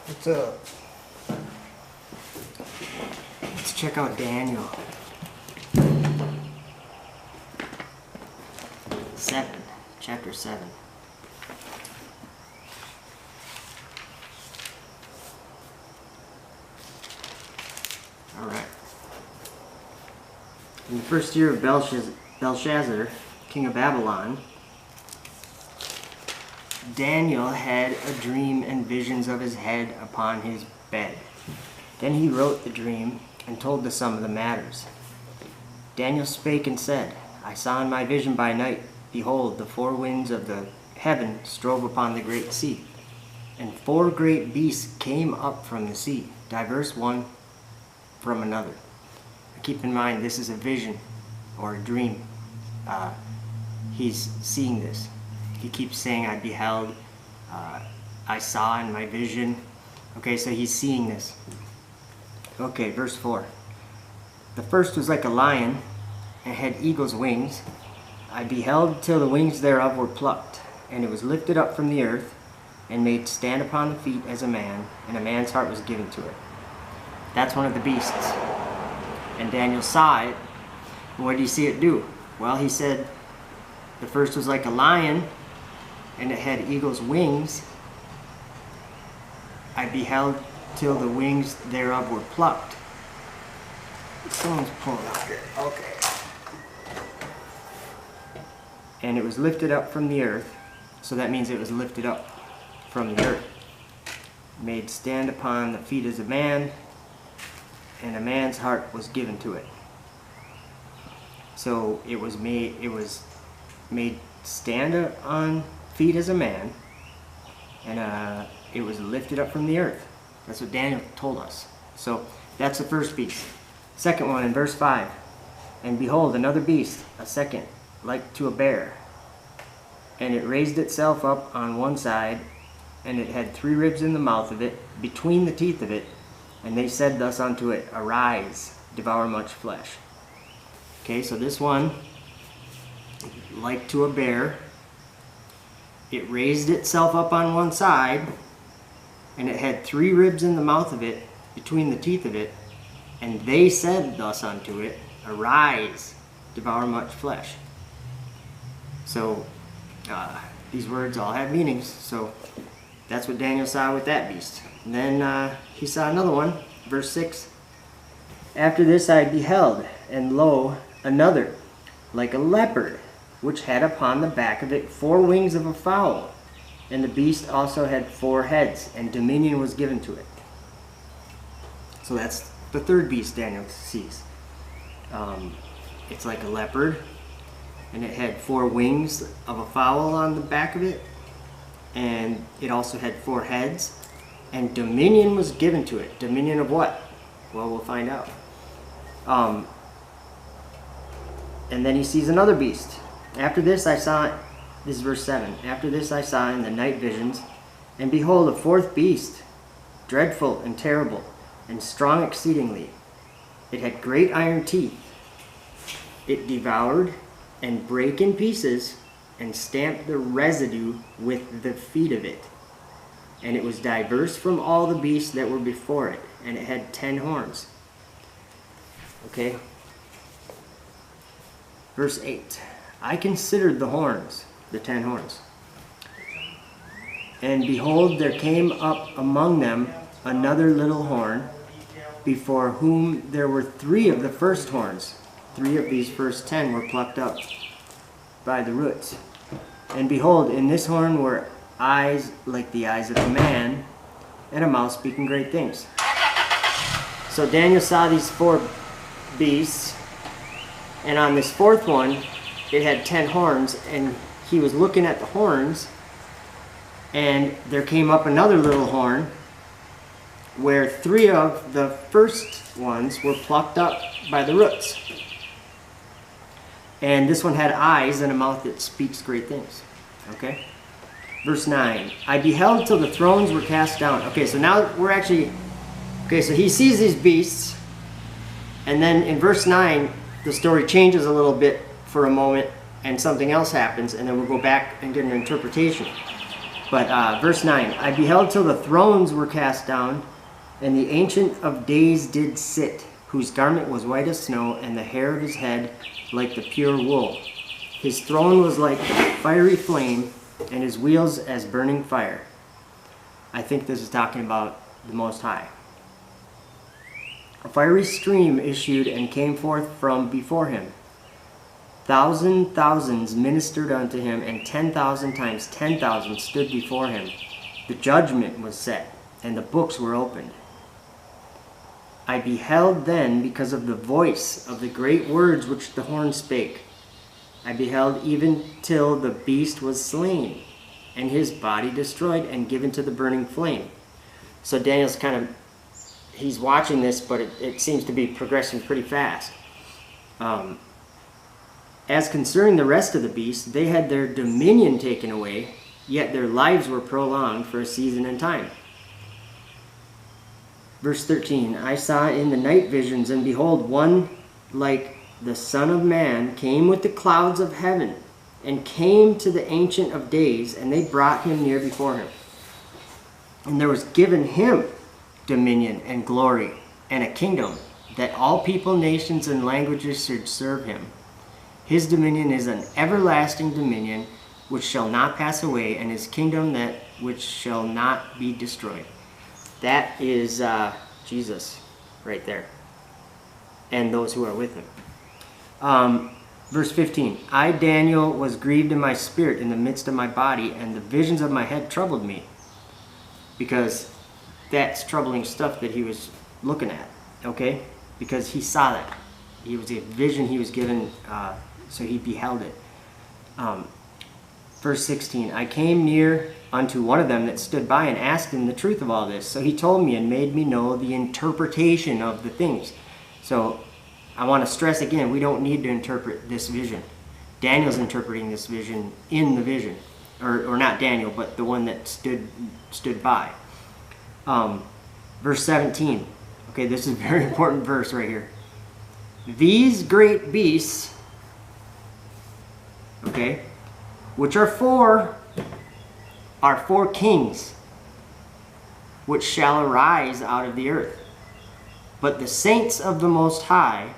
What's up? Let's check out Daniel. 7, chapter 7. Alright. In the first year of Belshazzar, king of Babylon, Daniel had a dream and visions of his head upon his bed. Then he wrote the dream and told the sum of the matters. Daniel spake and said, I saw in my vision by night, behold, the 4 winds of the heaven strove upon the great sea, and 4 great beasts came up from the sea, diverse one from another. Keep in mind, this is a vision or a dream. He's seeing this. He keeps saying, I beheld, I saw in my vision. Okay, so he's seeing this. Okay, verse 4. The first was like a lion, and had eagle's wings. I beheld till the wings thereof were plucked, and it was lifted up from the earth, and made stand upon the feet as a man, and a man's heart was given to it. That's one of the beasts. And Daniel saw it. And what did he see it do? Well, he said, the first was like a lion, and it had eagle's wings. I beheld till the wings thereof were plucked. Someone's pulling out here. Okay. And it was lifted up from the earth. So that means it was lifted up from the earth. Made stand upon the feet as a man, and a man's heart was given to it. So it was made stand on feet as a man, and it was lifted up from the earth. That's what Daniel told us. So that's the first beast. Second one in verse 5. And behold, another beast, a second, like to a bear. And it raised itself up on one side, and it had 3 ribs in the mouth of it, between the teeth of it. And they said thus unto it, Arise, devour much flesh. Okay, so this one, like to a bear, it raised itself up on one side, and it had 3 ribs in the mouth of it, between the teeth of it, and they said thus unto it, Arise, devour much flesh. So, these words all have meanings, so that's what Daniel saw with that beast. And then he saw another one, verse 6. After this I beheld, and lo, another, like a leopard, which had upon the back of it 4 wings of a fowl. And the beast also had 4 heads, and dominion was given to it. So that's the third beast Daniel sees. It's like a leopard, and it had 4 wings of a fowl on the back of it, and it also had 4 heads, and dominion was given to it. Dominion of what? Well, we'll find out. And then he sees another beast. After this I saw, this is verse 7, after this I saw in the night visions, and behold, a 4th beast, dreadful and terrible, and strong exceedingly. It had great iron teeth. It devoured and brake in pieces, and stamped the residue with the feet of it. And it was diverse from all the beasts that were before it, and it had 10 horns. Okay? Verse 8. I considered the horns, the 10 horns. And behold, there came up among them another little horn, before whom there were 3 of the first horns. 3 of these first 10 were plucked up by the roots. And behold, in this horn were eyes like the eyes of a man, and a mouth speaking great things. So Daniel saw these 4 beasts, and on this 4th one, it had 10 horns, and he was looking at the horns, and there came up another little horn, where 3 of the first ones were plucked up by the roots. And this one had eyes and a mouth that speaks great things. Okay? Verse 9. I beheld till the thrones were cast down. Okay, so now we're actually... Okay, so he sees these beasts. And then in verse 9, the story changes a little bit for a moment. And something else happens. And then we'll go back and get an interpretation. But verse 9, I beheld till the thrones were cast down, and the Ancient of Days did sit, whose garment was white as snow, and the hair of his head like the pure wool. His throne was like fiery flame, and his wheels as burning fire. I think this is talking about the Most High. A fiery stream issued and came forth from before him. Thousands ministered unto him, and 10,000 times 10,000 stood before him. The judgment was set, and the books were opened. I beheld then, because of the voice of the great words which the horn spake. I beheld even till the beast was slain, and his body destroyed and given to the burning flame. So Daniel's he's watching this, but it seems to be progressing pretty fast. As concerning the rest of the beasts, they had their dominion taken away, yet their lives were prolonged for a season and time. Verse 13, I saw in the night visions, and behold, one like the Son of Man came with the clouds of heaven, and came to the Ancient of Days, and they brought him near before him. And there was given him dominion and glory and a kingdom, that all people, nations, and languages should serve him. His dominion is an everlasting dominion which shall not pass away, and his kingdom that which shall not be destroyed. That is Jesus right there, and those who are with him. Verse 15, I, Daniel, was grieved in my spirit in the midst of my body, and the visions of my head troubled me. Because that's troubling stuff that he was looking at, okay? Because he saw that. It was a vision he was given, so he beheld it. Verse 16, I came near unto one of them that stood by, and asked him the truth of all this. So he told me and made me know the interpretation of the things. So I want to stress again, we don't need to interpret this vision. Daniel's interpreting this vision in the vision. Or not Daniel, but the one that stood by. Verse 17. Okay, this is a very important verse right here. These great beasts, okay, which are four kings, which shall arise out of the earth. But the saints of the Most High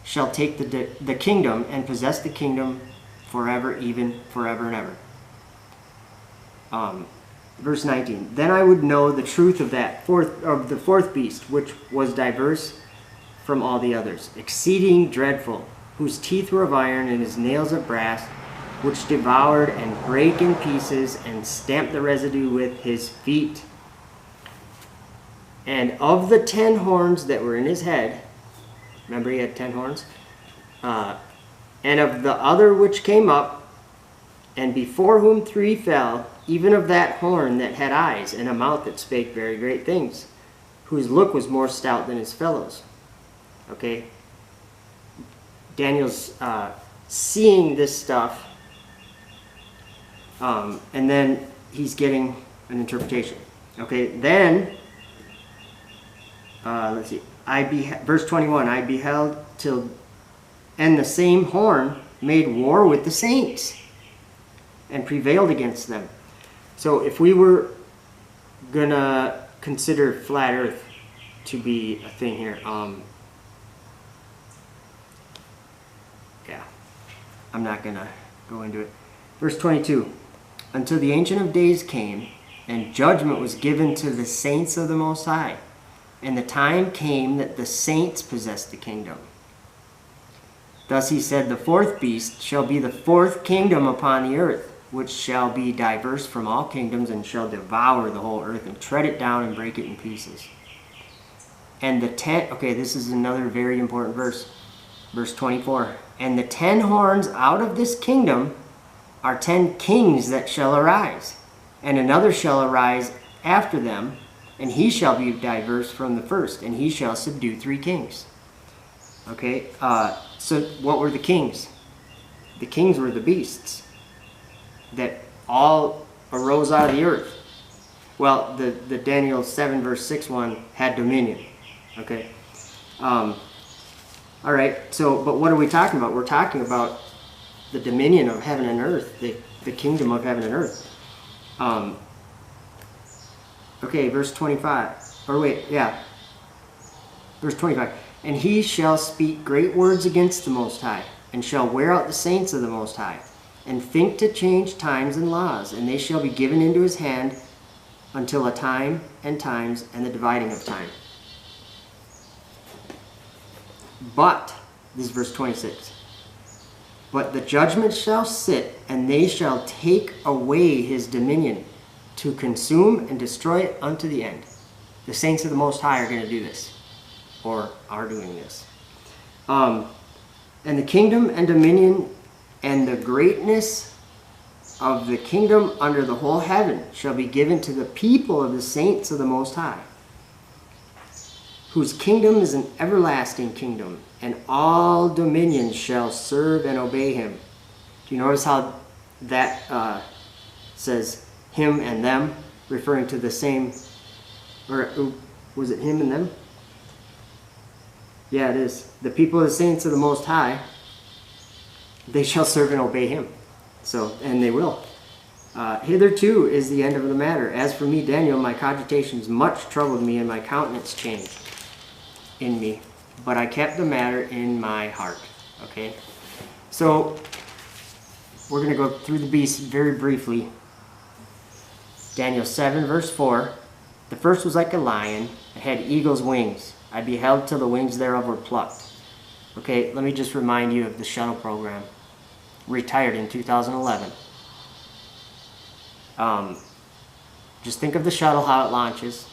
shall take the kingdom and possess the kingdom forever, even forever and ever. Verse 19. Then I would know the truth of the fourth beast, which was diverse from all the others, exceeding dreadful, whose teeth were of iron and his nails of brass, which devoured and brake in pieces and stamped the residue with his feet. And of the 10 horns that were in his head, remember he had 10 horns, and of the other which came up, and before whom 3 fell, even of that horn that had eyes and a mouth that spake very great things, whose look was more stout than his fellows. Okay? Daniel's seeing this stuff, and then he's getting an interpretation. Okay, then, let's see, verse 21, I beheld till, and the same horn made war with the saints, and prevailed against them. So if we were gonna consider flat earth to be a thing here, yeah, I'm not gonna go into it. Verse 22, until the Ancient of Days came, and judgment was given to the saints of the Most High, and the time came that the saints possessed the kingdom. Thus he said, the fourth beast shall be the fourth kingdom upon the earth, which shall be diverse from all kingdoms, and shall devour the whole earth, and tread it down, and break it in pieces. And the 10, okay, this is another very important verse. Verse 24, and the 10 horns out of this kingdom are 10 kings that shall arise, and another shall arise after them, and he shall be diverse from the first, and he shall subdue 3 kings. Okay, so what were the kings? The kings were the beasts that all arose out of the earth. Well, the Daniel 7 verse 6 one had dominion. Okay. All right, so, but what are we talking about? We're talking about the dominion of heaven and earth, the kingdom of heaven and earth. Okay, verse 25. Or wait, yeah. Verse 25. And he shall speak great words against the Most High, and shall wear out the saints of the Most High, and think to change times and laws, and they shall be given into his hand until a time and times and the dividing of time. But, this is verse 26. But the judgment shall sit, and they shall take away his dominion, to consume and destroy it unto the end. The saints of the Most High are going to do this, or are doing this. And the kingdom and dominion and the greatness of the kingdom under the whole heaven shall be given to the people of the saints of the Most High, whose kingdom is an everlasting kingdom, and all dominions shall serve and obey him. Do you notice how that says him and them, referring to the same, or was it him and them? Yeah, it is. The people of the saints of the Most High, they shall serve and obey him. So, and they will. Hitherto is the end of the matter. As for me, Daniel, my cogitations much troubled me, and my countenance changed in me. But I kept the matter in my heart. Okay? So, we're going to go through the beast very briefly. Daniel 7, verse 4. The first was like a lion. It had eagle's wings. I beheld till the wings thereof were plucked. Okay, let me just remind you of the shuttle program. Retired in 2011. Just think of the shuttle, how it launches.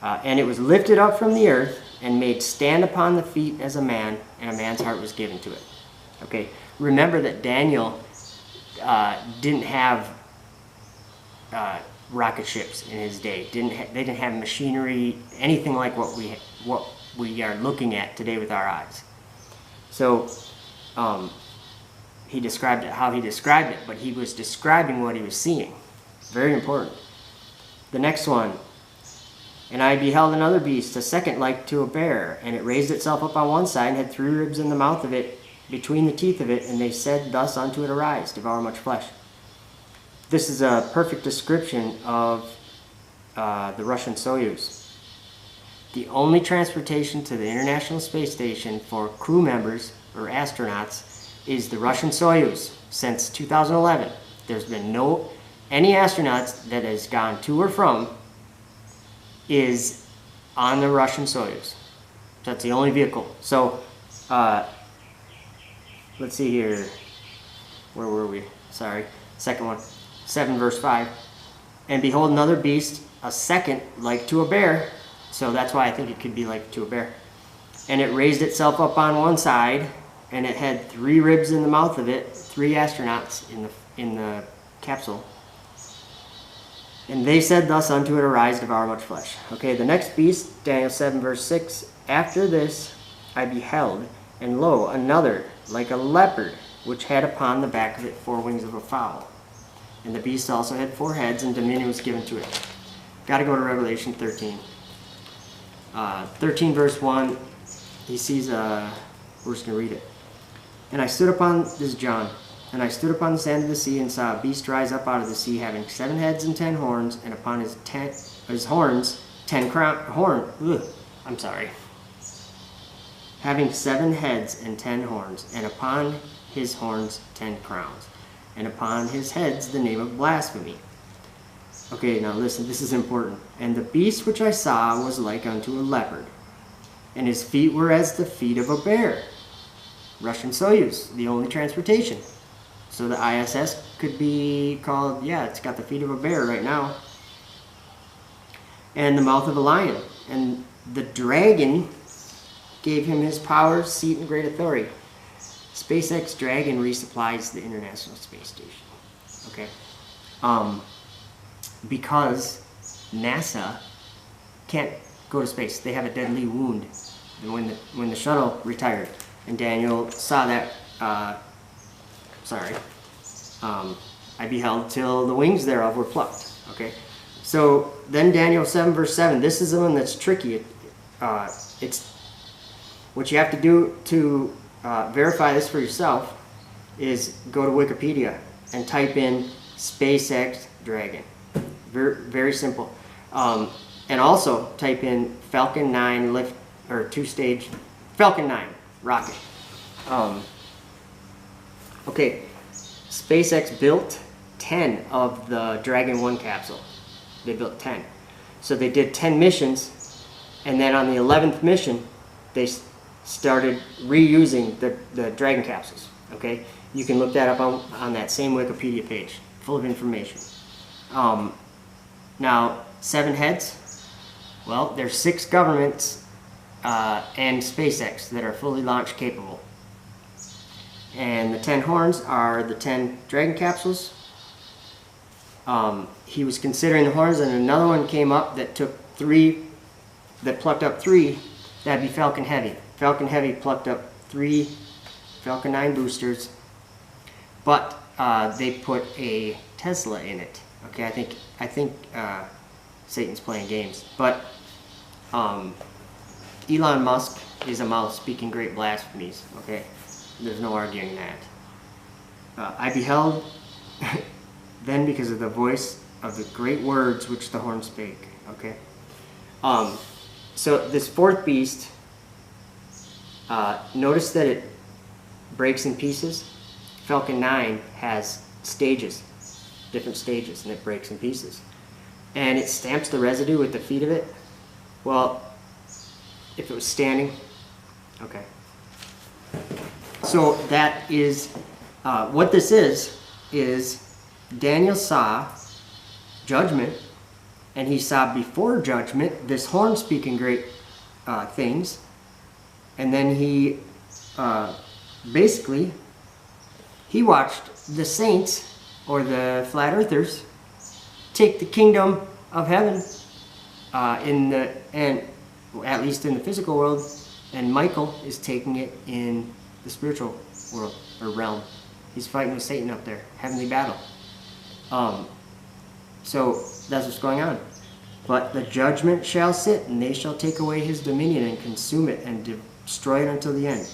And it was lifted up from the earth and made stand upon the feet as a man, and a man's heart was given to it. Okay, remember that Daniel didn't have rocket ships in his day. They didn't have machinery, anything like what we are looking at today with our eyes. So he described it how he described it, but he was describing what he was seeing. Very important. The next one. And I beheld another beast, a second like to a bear, and it raised itself up on one side, and had 3 ribs in the mouth of it, between the teeth of it, and they said thus unto it, Arise, devour much flesh. This is a perfect description of the Russian Soyuz. The only transportation to the International Space Station for crew members or astronauts is the Russian Soyuz. Since 2011, there's been any astronauts that has gone to or from is on the Russian Soyuz. That's the only vehicle. So, let's see here. Where were we? Sorry. Second one. 7 verse 5. And behold another beast, a second like to a bear. So that's why I think it could be like to a bear. And it raised itself up on one side, and it had 3 ribs in the mouth of it, 3 astronauts in the capsule. And they said thus unto it, Arise, devour much flesh. Okay, the next beast, Daniel 7 verse 6. After this I beheld, and lo, another like a leopard, which had upon the back of it 4 wings of a fowl. And the beast also had 4 heads, and dominion was given to it. Got to go to Revelation 13. 13 verse 1, he sees, we're just going to read it. And I stood upon, this is John, and I stood upon the sand of the sea, and saw a beast rise up out of the sea, having 7 heads and 10 horns, and upon his horns 10 having 7 heads and 10 horns, and upon his horns 10 crowns, and upon his heads the name of blasphemy. Okay, now listen, this is important. And the beast which I saw was like unto a leopard, and his feet were as the feet of a bear. Russian Soyuz, the only transportation. So the ISS could be called, yeah, it's got the feet of a bear right now. And the mouth of a lion. And the dragon gave him his power, seat, and great authority. SpaceX Dragon resupplies the International Space Station. Okay. Because NASA can't go to space. They have a deadly wound when the shuttle retired. And Daniel saw that, I beheld till the wings thereof were plucked. Okay. So then Daniel 7 verse 7, this is the one that's tricky. It's what you have to do to verify this for yourself is go to Wikipedia and type in SpaceX dragon. Very, very simple. And also type in Falcon 9 lift, or 2-stage Falcon 9 rocket. Okay, SpaceX built 10 of the Dragon 1 capsule. They built 10. So they did 10 missions, and then on the 11th mission, they started reusing the Dragon capsules. Okay, you can look that up on that same Wikipedia page, full of information. Now, 7 heads. Well, there's 6 governments and SpaceX that are fully launch capable. And the 10 horns are the 10 Dragon capsules. He was considering the horns, and another one came up that took 3, that plucked up 3. That'd be Falcon Heavy. Falcon Heavy plucked up 3 Falcon 9 boosters, but they put a Tesla in it. Okay, I think Satan's playing games, but Elon Musk is a mouth speaking great blasphemies. Okay, there's no arguing that. I beheld then because of the voice of the great words which the horn spake. Okay, so this 4th beast, notice that it breaks in pieces. Falcon 9 has stages, different stages, and it breaks in pieces. And it stamps the residue with the feet of it. Well, if it was standing, okay. So that is, what this is Daniel saw judgment, and he saw before judgment this horn speaking great things, and then he basically he watched the saints, or the flat earthers, take the kingdom of heaven and at least in the physical world, and Michael is taking it in the spiritual world or realm. He's fighting with Satan up there, heavenly battle. So that's what's going on. But the judgment shall sit, and they shall take away his dominion and consume it and destroy it until the end.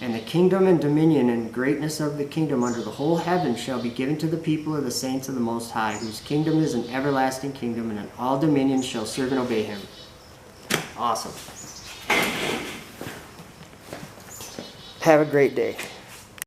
And the kingdom and dominion and greatness of the kingdom under the whole heaven shall be given to the people of the saints of the Most High, whose kingdom is an everlasting kingdom, and in all dominions shall serve and obey him. Awesome. Have a great day.